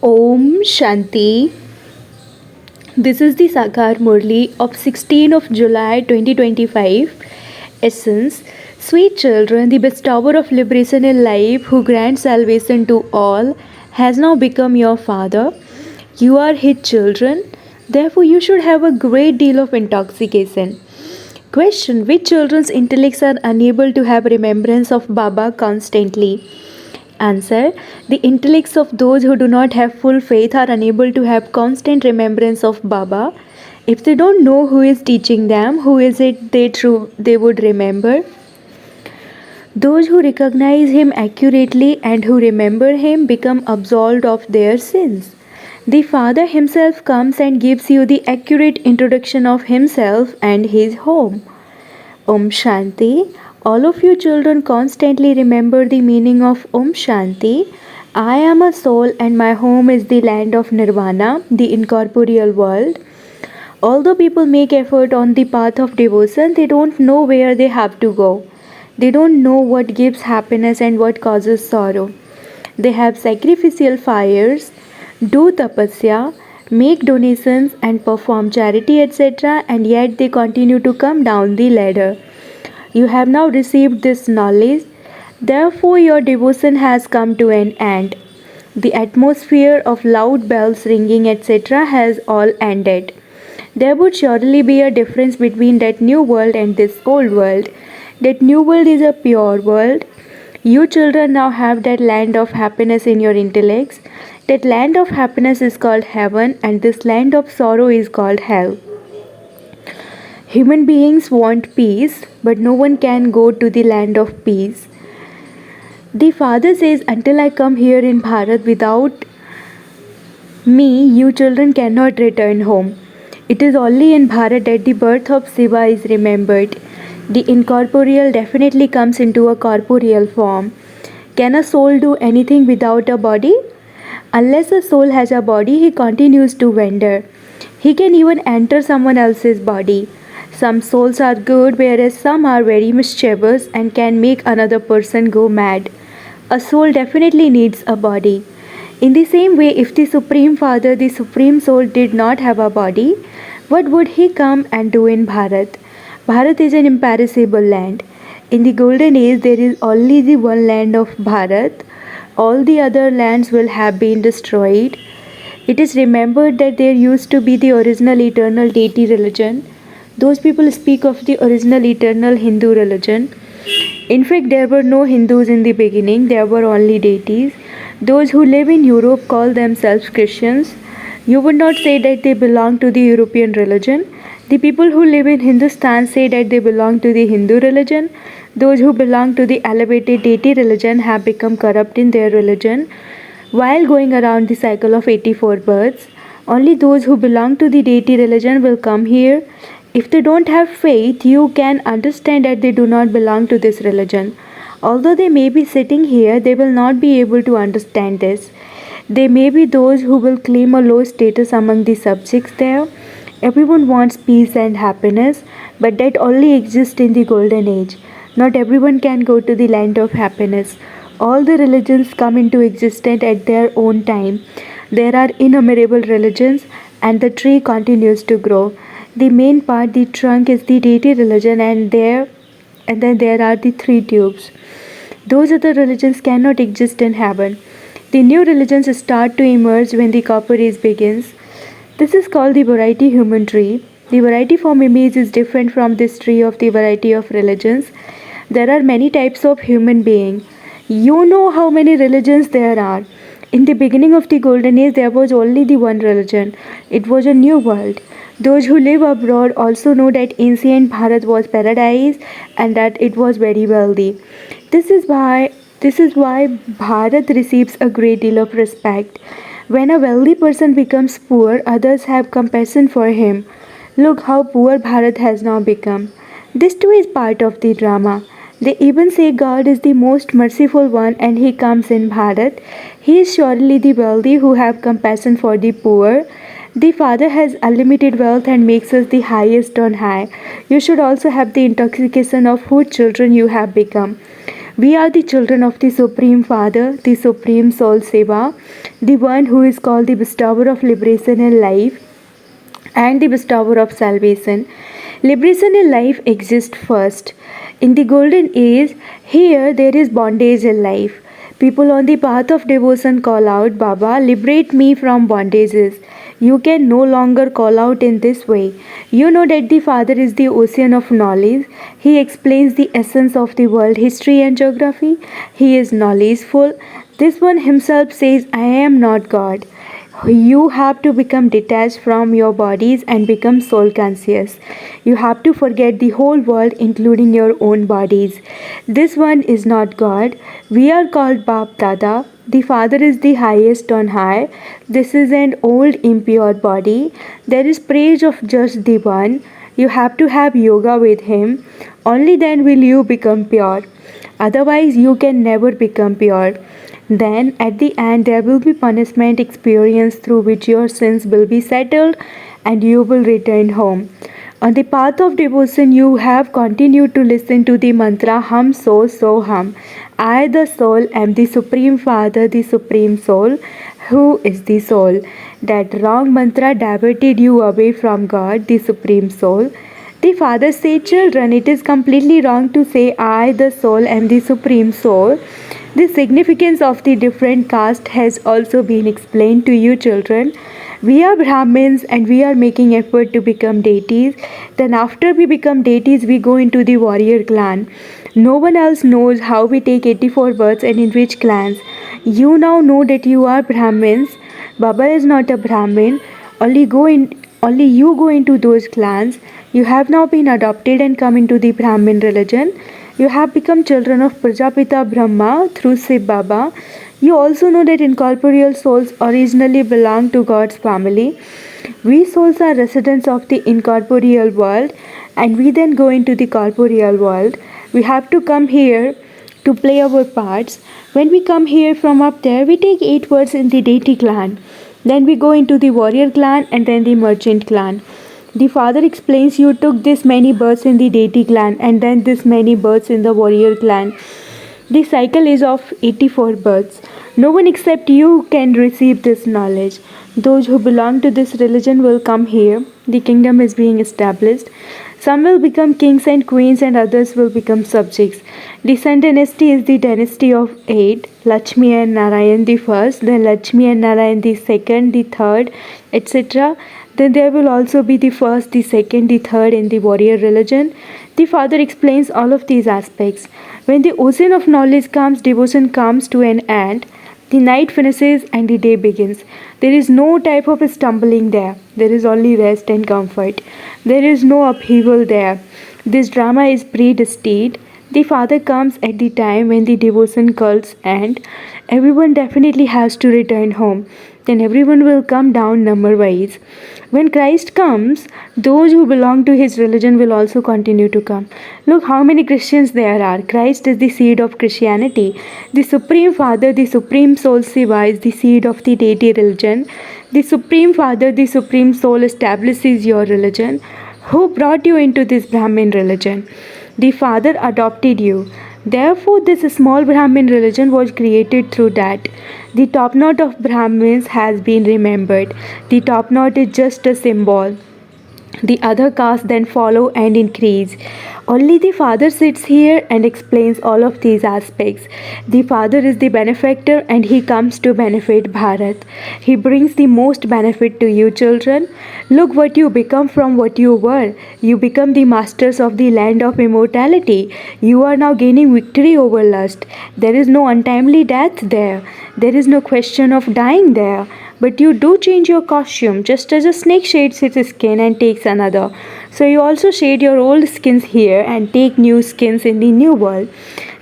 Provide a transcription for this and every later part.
Om Shanti. This is the Sakar Murli of 16th of July 2025. Essence. Sweet children, the bestower of liberation in life, who grants salvation to all, has now become your father. You are his children. Therefore, you should have a great deal of intoxication. Question. Which children's intellects are unable to have remembrance of Baba constantly? Answer. The intellects of those who do not have full faith are unable to have constant remembrance of Baba. If they don't know who is teaching them, who is it they would remember? Those who recognize him accurately and who remember him become absolved of their sins. The Father himself comes and gives you the accurate introduction of himself and his home. Om Shanti. All of you children constantly remember the meaning of Om Shanti. I am a soul and my home is the land of Nirvana, the incorporeal world. Although people make effort on the path of devotion, they don't know where they have to go. They don't know what gives happiness and what causes sorrow. They have sacrificial fires, do tapasya, make donations and perform charity, etc., and yet they continue to come down the ladder. You have now received this knowledge, therefore, your devotion has come to an end. The atmosphere of loud bells ringing, etc., has all ended. There would surely be a difference between that new world and this old world. That new world is a pure world. You children now have that land of happiness in your intellects. That land of happiness is called heaven, and this land of sorrow is called hell. Human beings want peace, but no one can go to the land of peace. The Father says, until I come here in Bharat, without me, you children cannot return home. It is only in Bharat that the birth of Shiva is remembered. The incorporeal definitely comes into a corporeal form. Can a soul do anything without a body? Unless a soul has a body, he continues to wander. He can even enter someone else's body. Some souls are good, whereas some are very mischievous and can make another person go mad. A soul definitely needs a body. In the same way, if the Supreme Father, the Supreme Soul, did not have a body, what would he come and do in Bharat? Bharat is an imperishable land. In the golden age, there is only the one land of Bharat. All the other lands will have been destroyed. It is remembered that there used to be the original eternal deity religion. Those people speak of the original eternal Hindu religion. In fact, there were no Hindus in the beginning, there were only deities. Those who live in Europe call themselves Christians. You would not say that they belong to the European religion. The people who live in Hindustan say that they belong to the Hindu religion. Those who belong to the elevated deity religion have become corrupt in their religion while going around the cycle of 84 births. Only those who belong to the deity religion will come here. If they don't have faith, you can understand that they do not belong to this religion. Although they may be sitting here, they will not be able to understand this. They may be those who will claim a low status among the subjects there. Everyone wants peace and happiness, but that only exists in the golden age. Not everyone can go to the land of happiness. All the religions come into existence at their own time. There are innumerable religions, and the tree continues to grow. The main part, the trunk, is the deity religion, and then there are the three tubes. Those other religions cannot exist in heaven. The new religions start to emerge when the copper age begins. This is called the variety human tree. The variety form image is different from this tree of the variety of religions. There are many types of human being. You know how many religions there are. In the beginning of the golden age, there was only the one religion. It was a new world. Those who live abroad also know that ancient Bharat was paradise and that it was very wealthy. This is why Bharat receives a great deal of respect. When a wealthy person becomes poor, others have compassion for him. Look how poor Bharat has now become. This too is part of the drama. They even say God is the most merciful one and he comes in Bharat. He is surely the wealthy who have compassion for the poor. The Father has unlimited wealth and makes us the highest on high. You should also have the intoxication of whose children you have become. We are the children of the Supreme Father, the Supreme Soul Seva, the one who is called the bestower of liberation and life and the bestower of salvation. Liberation in life exists first. In the golden age, here there is bondage in life. People on the path of devotion call out, Baba, liberate me from bondages. You can no longer call out in this way. You know that the Father is the ocean of knowledge. He explains the essence of the world, history, and geography. He is knowledgeful. This one himself says, I am not God. You have to become detached from your bodies and become soul conscious. You have to forget the whole world, including your own bodies. This one is not God. We are called Bap Dada. The Father is the highest on high. This is an old impure body. There is praise of just the one. You have to have yoga with him. Only then will you become pure. Otherwise, you can never become pure. Then, at the end, there will be punishment experience through which your sins will be settled and you will return home. On the path of devotion, you have continued to listen to the mantra Hum So Hum. I, the soul, am the Supreme Father, the Supreme Soul, who is the soul. That wrong mantra diverted you away from God, the Supreme Soul. The Father said, children, it is completely wrong to say, I, the soul, am the Supreme Soul. The significance of the different caste has also been explained to you, children. We are Brahmins and we are making effort to become deities. Then, after we become deities, we go into the warrior clan. No one else knows how we take 84 births and in which clans. You now know that you are Brahmins. Baba is not a Brahmin. Only you go into those clans. You have now been adopted and come into the Brahmin religion. You have become children of Prajapita Brahma through Shiv Baba. You also know that incorporeal souls originally belong to God's family. We souls are residents of the incorporeal world and we then go into the corporeal world. We have to come here to play our parts. When we come here from up there, we take 8 words in the deity clan. Then we go into the warrior clan and then the merchant clan. The Father explains you took this many births in the deity clan and then this many births in the warrior clan. The cycle is of 84 births. No one except you can receive this knowledge. Those who belong to this religion will come here. The kingdom is being established. Some will become kings and queens and others will become subjects. The Sun dynasty is the dynasty of 8. Lakshmi and Narayan the first, then Lakshmi and Narayan the second, the third, etc. Then there will also be the first, the second, the third in the warrior religion. The Father explains all of these aspects. When the ocean of knowledge comes, devotion comes to an end. The night finishes and the day begins. There is no type of stumbling there. There is only rest and comfort. There is no upheaval there. This drama is predestined. The Father comes at the time when the devotion cults end. Everyone definitely has to return home. Then everyone will come down number wise. When Christ comes, those who belong to his religion will also continue to come. Look how many Christians there are. Christ is the seed of Christianity. The Supreme Father, the Supreme Soul Shiva is the seed of the deity religion. The Supreme Father, the Supreme Soul establishes your religion. Who brought you into this Brahmin religion? The Father adopted you. Therefore, this small Brahmin religion was created through that. The top knot of Brahmins has been remembered. The top knot is just a symbol. The other castes then follow and increase. Only the Father sits here and explains all of these aspects. The Father is the benefactor and he comes to benefit Bharat. He brings the most benefit to you, children. Look what you become from what you were. You become the masters of the land of immortality. You are now gaining victory over lust. There is no untimely death there. There is no question of dying there. But you do change your costume just as a snake shades its skin and takes another. So you also shade your old skins here and take new skins in the new world.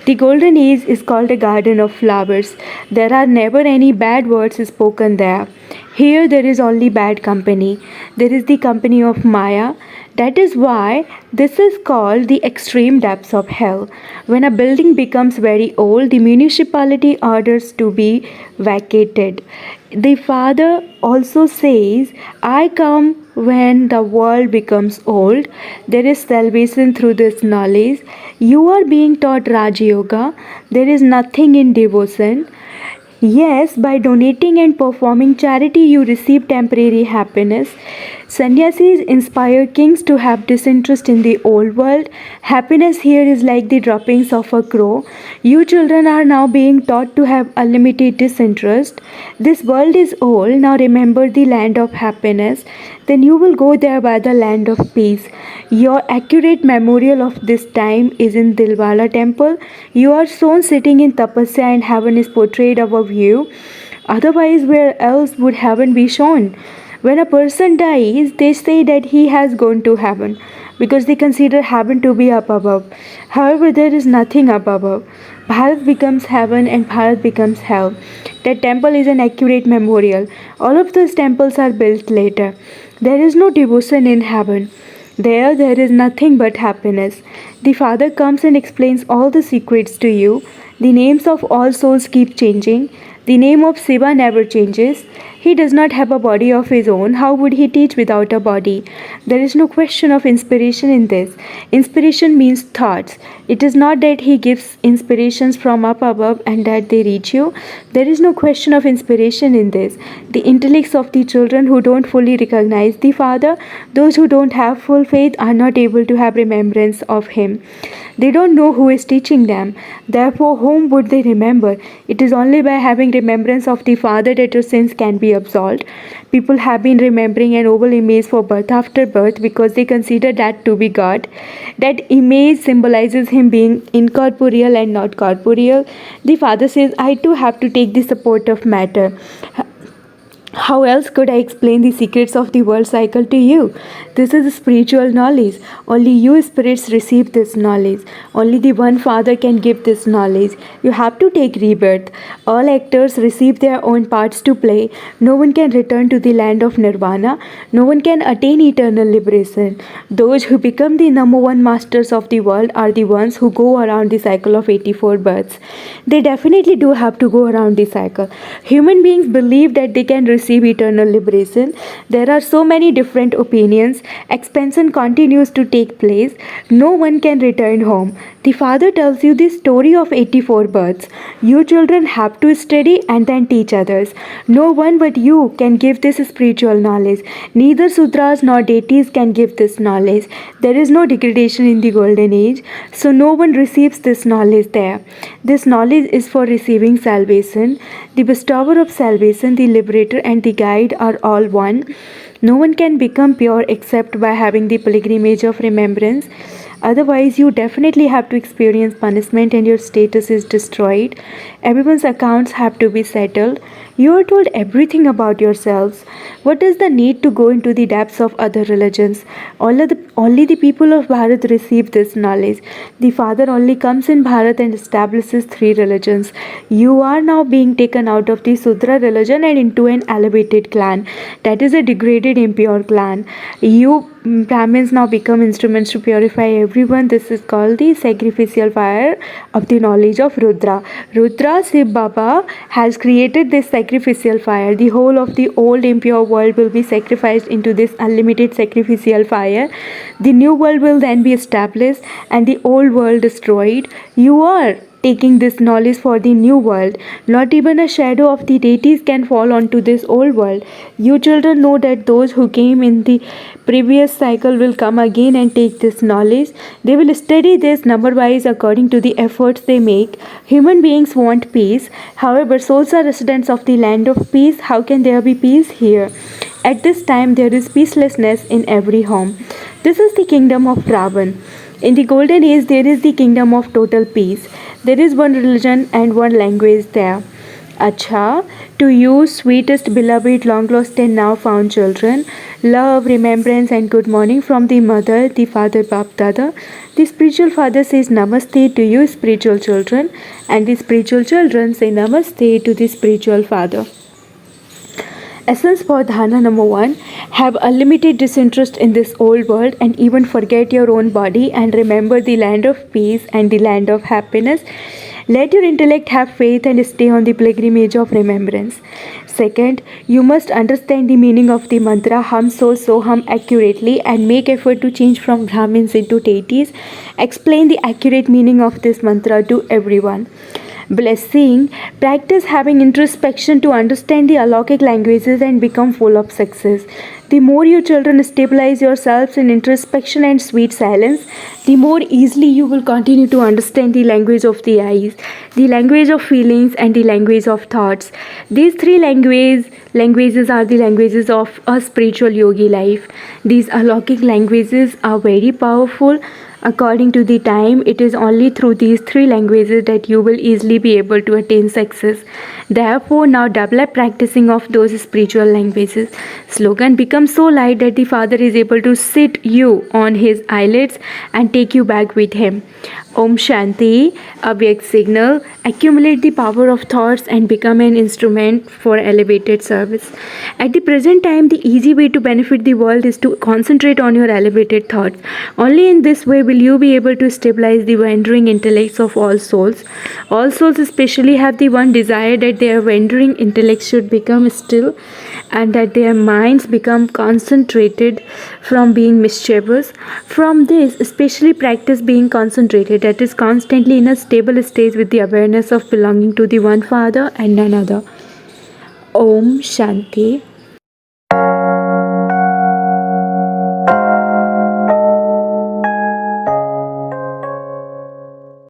The golden age is called a garden of flowers. There are never any bad words spoken there. Here there is only bad company. There is the company of Maya. That is why this is called the extreme depths of hell. When a building becomes very old, the municipality orders to be vacated. The Father also says, I come when the world becomes old. There is salvation through this knowledge. You are being taught Raj Yoga. There is nothing in devotion. Yes, by donating and performing charity, you receive temporary happiness. Sannyasis inspire kings to have disinterest in the old world. Happiness here is like the droppings of a crow. You children are now being taught to have unlimited disinterest. This world is old, now remember the land of happiness. Then you will go there by the land of peace. Your accurate memorial of this time is in Dilwala temple. You are shown sitting in tapasya and heaven is portrayed above you. Otherwise, where else would heaven be shown? When a person dies, they say that he has gone to heaven because they consider heaven to be up above. However, there is nothing up above. Bharat becomes heaven and Bharat becomes hell. That temple is an accurate memorial. All of those temples are built later. There is no devotion in heaven. There is nothing but happiness. The Father comes and explains all the secrets to you. The names of all souls keep changing. The name of Shiva never changes. He does not have a body of his own. How would he teach without a body? There is no question of inspiration in this. Inspiration means thoughts. It is not that he gives inspirations from up above and that they reach you. There is no question of inspiration in this. The intellects of the children who don't fully recognize the Father, those who don't have full faith, are not able to have remembrance of him. They don't know who is teaching them. Therefore, whom would they remember? It is only by having remembrance of the Father that your sins can be absolved. People have been remembering an oval image for birth after birth because they consider that to be God. That image symbolizes him being incorporeal and not corporeal. The Father says, I too have to take the support of matter. How else could I explain the secrets of the world cycle to you? This is spiritual knowledge. Only you spirits receive this knowledge. Only the one Father can give this knowledge. You have to take rebirth. All actors receive their own parts to play. No one can return to the land of nirvana. No one can attain eternal liberation. Those who become the number one masters of the world are the ones who go around the cycle of 84 births. They definitely do have to go around the cycle. Human beings believe that they can receive eternal liberation. There are so many different opinions. Expansion continues to take place. No one can return home. The Father tells you the story of 84 births. You children have to study and then teach others. No one but you can give this spiritual knowledge. Neither sutras nor deities can give this knowledge. There is no degradation in the golden age, so no one receives this knowledge there. This knowledge is for receiving salvation. The bestower of salvation, the liberator, and the guide are all one. No one can become pure except by having the pilgrimage of remembrance. Otherwise, you definitely have to experience punishment and your status is destroyed. Everyone's accounts have to be settled. You are told everything about yourselves. What is the need to go into the depths of other religions? Only the people of Bharat receive this knowledge. The Father only comes in Bharat and establishes 3 religions. You are now being taken out of the Sudra religion and into an elevated clan. That is a degraded, impure clan. You Brahmins now become instruments to purify everyone. This is called the sacrificial fire of the knowledge of Rudra. Rudra, Shiv Baba, has created this sacrificial fire. The whole of the old impure world will be sacrificed into this unlimited sacrificial fire. The new world will then be established and the old world destroyed. You are taking this knowledge for the new world. Not even a shadow of the deities can fall onto this old world. You children know that those who came in the previous cycle will come again and take this knowledge. They will study this number wise according to the efforts they make. Human beings want peace. However, souls are residents of the land of peace. How can there be peace here? At this time, there is peacelessness in every home. This is the kingdom of Ravan. In the golden age, there is the kingdom of total peace. There is one religion and one language there. Acha, to you, sweetest, beloved, long lost and now found children, love, remembrance, and good morning from the mother, the father, Bap Dada. The spiritual father says Namaste to you, spiritual children, and the spiritual children say Namaste to the spiritual father. Essence for dharana number 1: have unlimited disinterest in this old world and even forget your own body and remember the land of peace and the land of happiness. Let your intellect have faith and stay on the pilgrimage of remembrance. Second, you must understand the meaning of the mantra Hum So Soham accurately and make effort to change from Brahmins into deities. Explain the accurate meaning of this mantra to everyone. Blessing, practice having introspection to understand the alaukic languages and become full of success. The more you children stabilize yourselves in introspection and sweet silence, the more easily you will continue to understand the language of the eyes, the language of feelings, and the language of thoughts. These three languages are the languages of a spiritual yogi life. These alaukic languages are very powerful. According to the time, it is only through these three languages that you will easily be able to attain success. Therefore, now develop practicing of those spiritual languages. Slogan, become so light that the Father is able to sit you on his eyelids and take you back with him. Om Shanti, Avyakt signal, accumulate the power of thoughts and become an instrument for elevated service. At the present time, the easy way to benefit the world is to concentrate on your elevated thoughts. Only in this way will you be able to stabilize the wandering intellects of all souls. All souls especially have the one desire that their wandering intellects should become still and that their minds become concentrated from being mischievous. From this, especially practice being concentrated, that is constantly in a stable state with the awareness of belonging to the one Father and none other. Om Shanti.